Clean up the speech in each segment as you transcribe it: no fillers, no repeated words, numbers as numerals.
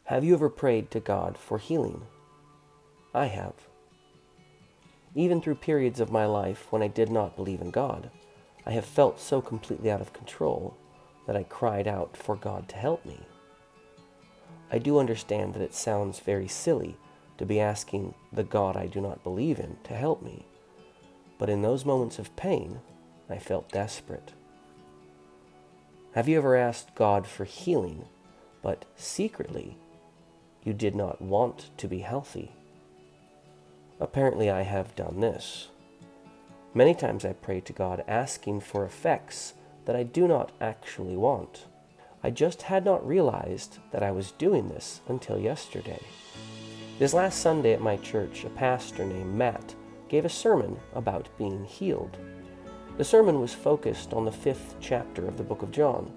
Have you ever prayed to God for healing? I have. Even through periods of my life when I did not believe in God, I have felt so completely out of control that I cried out for God to help me. I do understand that it sounds very silly to be asking the God I do not believe in to help me, but in those moments of pain, I felt desperate. Have you ever asked God for healing, but secretly you did not want to be healthy? Apparently I have done this. Many times I pray to God asking for effects that I do not actually want. I just had not realized that I was doing this until yesterday. This last Sunday at my church, a pastor named Matt gave a sermon about being healed. The sermon was focused on the 5th chapter of the book of John,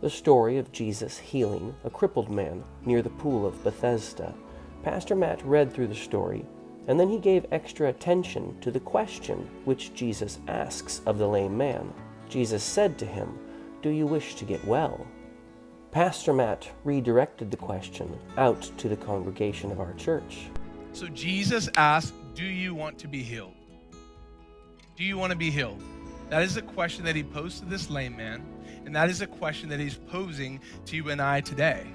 the story of Jesus healing a crippled man near the pool of Bethesda. Pastor Matt read through the story, and then he gave extra attention to the question which Jesus asks of the lame man. Jesus said to him, "Do you wish to get well?" Pastor Matt redirected the question out to the congregation of our church. So Jesus asked, do you want to be healed? Do you want to be healed? That is a question that he posed to this lame man, and that is a question that he's posing to you and I today.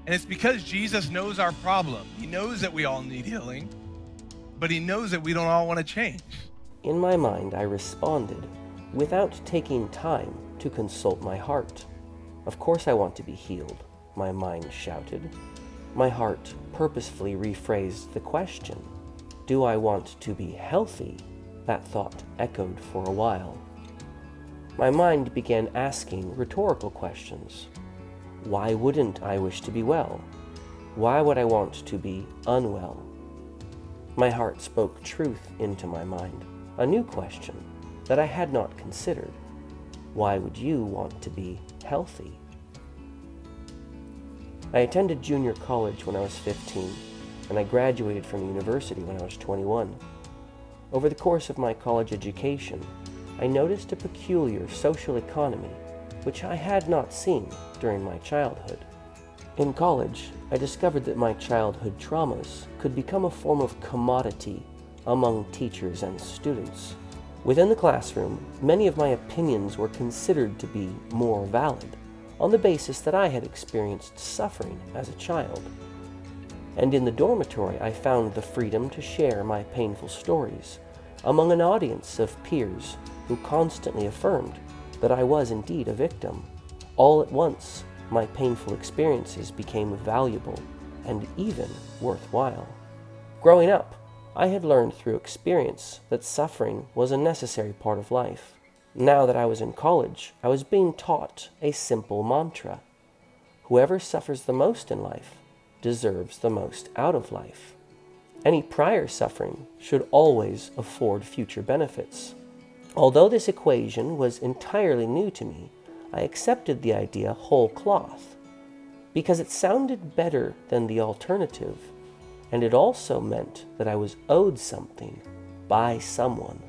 And it's because Jesus knows our problem. He knows that we all need healing, but he knows that we don't all want to change. In my mind, I responded without taking time to consult my heart. Of course I want to be healed, my mind shouted. My heart purposefully rephrased the question. Do I want to be healthy? That thought echoed for a while. My mind began asking rhetorical questions. Why wouldn't I wish to be well? Why would I want to be unwell? My heart spoke truth into my mind, a new question that I had not considered. Why would you want to be healthy? I attended junior college when I was 15, and I graduated from university when I was 21. Over the course of my college education, I noticed a peculiar social economy which I had not seen during my childhood. In college, I discovered that my childhood traumas could become a form of commodity among teachers and students. Within the classroom, many of my opinions were considered to be more valid on the basis that I had experienced suffering as a child. And in the dormitory, I found the freedom to share my painful stories among an audience of peers who constantly affirmed that I was indeed a victim. All at once, my painful experiences became valuable and even worthwhile. Growing up, I had learned through experience that suffering was a necessary part of life. Now that I was in college, I was being taught a simple mantra. Whoever suffers the most in life deserves the most out of life. Any prior suffering should always afford future benefits. Although this equation was entirely new to me, I accepted the idea whole cloth, because it sounded better than the alternative, and it also meant that I was owed something by someone.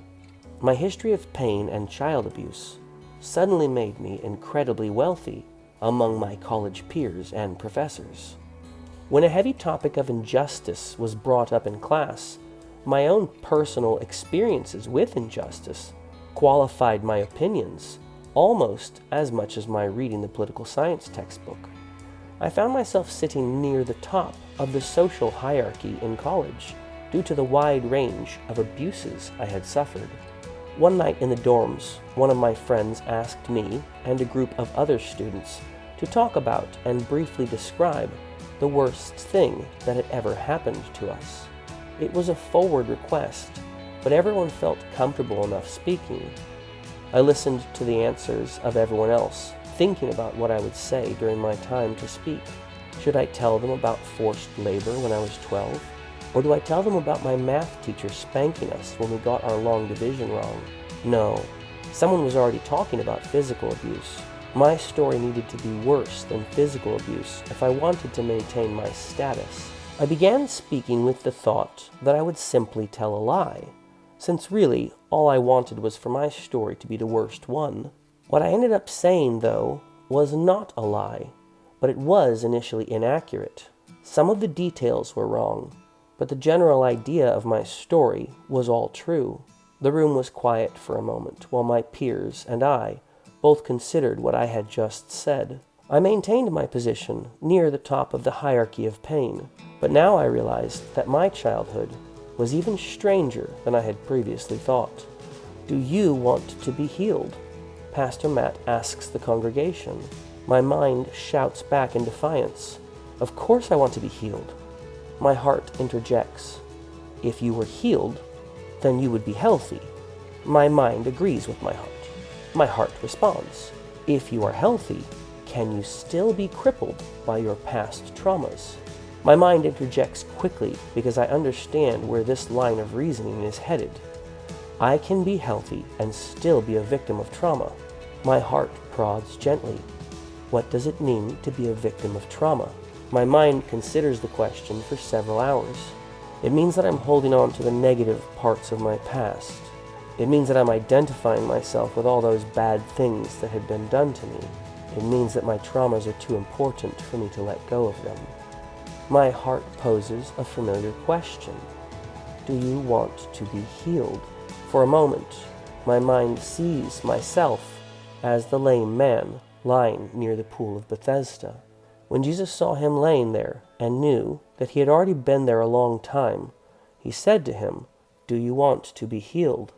My history of pain and child abuse suddenly made me incredibly wealthy among my college peers and professors. When a heavy topic of injustice was brought up in class, my own personal experiences with injustice qualified my opinions almost as much as my reading the political science textbook. I found myself sitting near the top of the social hierarchy in college due to the wide range of abuses I had suffered. One night in the dorms, one of my friends asked me and a group of other students to talk about and briefly describe the worst thing that had ever happened to us. It was a forward request, but everyone felt comfortable enough speaking. I listened to the answers of everyone else, thinking about what I would say during my time to speak. Should I tell them about forced labor when I was 12? Or do I tell them about my math teacher spanking us when we got our long division wrong? No, someone was already talking about physical abuse. My story needed to be worse than physical abuse if I wanted to maintain my status. I began speaking with the thought that I would simply tell a lie, since really all I wanted was for my story to be the worst one. What I ended up saying, though, was not a lie, but it was initially inaccurate. Some of the details were wrong, but the general idea of my story was all true. The room was quiet for a moment while my peers and I both considered what I had just said. I maintained my position near the top of the hierarchy of pain, but now I realized that my childhood was even stranger than I had previously thought. Do you want to be healed? Pastor Matt asks the congregation. My mind shouts back in defiance. Of course I want to be healed. My heart interjects. If you were healed, then you would be healthy. My mind agrees with my heart. My heart responds. If you are healthy, can you still be crippled by your past traumas? My mind interjects quickly because I understand where this line of reasoning is headed. I can be healthy and still be a victim of trauma. My heart prods gently. What does it mean to be a victim of trauma? My mind considers the question for several hours. It means that I'm holding on to the negative parts of my past. It means that I'm identifying myself with all those bad things that had been done to me. It means that my traumas are too important for me to let go of them. My heart poses a familiar question. Do you want to be healed? For a moment, my mind sees myself as the lame man lying near the pool of Bethesda. When Jesus saw him laying there and knew that he had already been there a long time, he said to him, "Do you want to be healed?"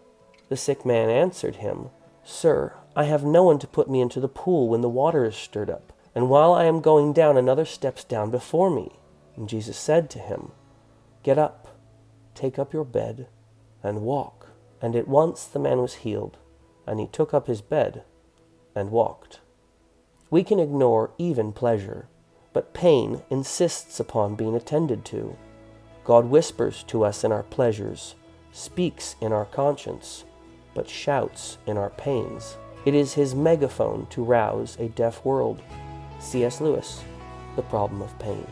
The sick man answered him, "Sir, I have no one to put me into the pool when the water is stirred up, and while I am going down, another steps down before me." And Jesus said to him, "Get up, take up your bed, and walk." And at once the man was healed, and he took up his bed and walked. We can ignore even pleasure, but pain insists upon being attended to. God whispers to us in our pleasures, speaks in our conscience, but shouts in our pains. It is his megaphone to rouse a deaf world. C.S. Lewis, The Problem of Pain.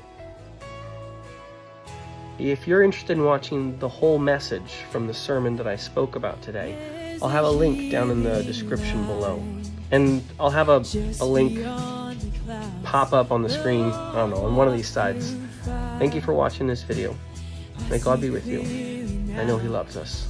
If you're interested in watching the whole message from the sermon that I spoke about today, I'll have a link down in the description below. And I'll have a link pop up on the screen, I don't know, on one of these sides. Thank you for watching this video. May God be with you. I know he loves us.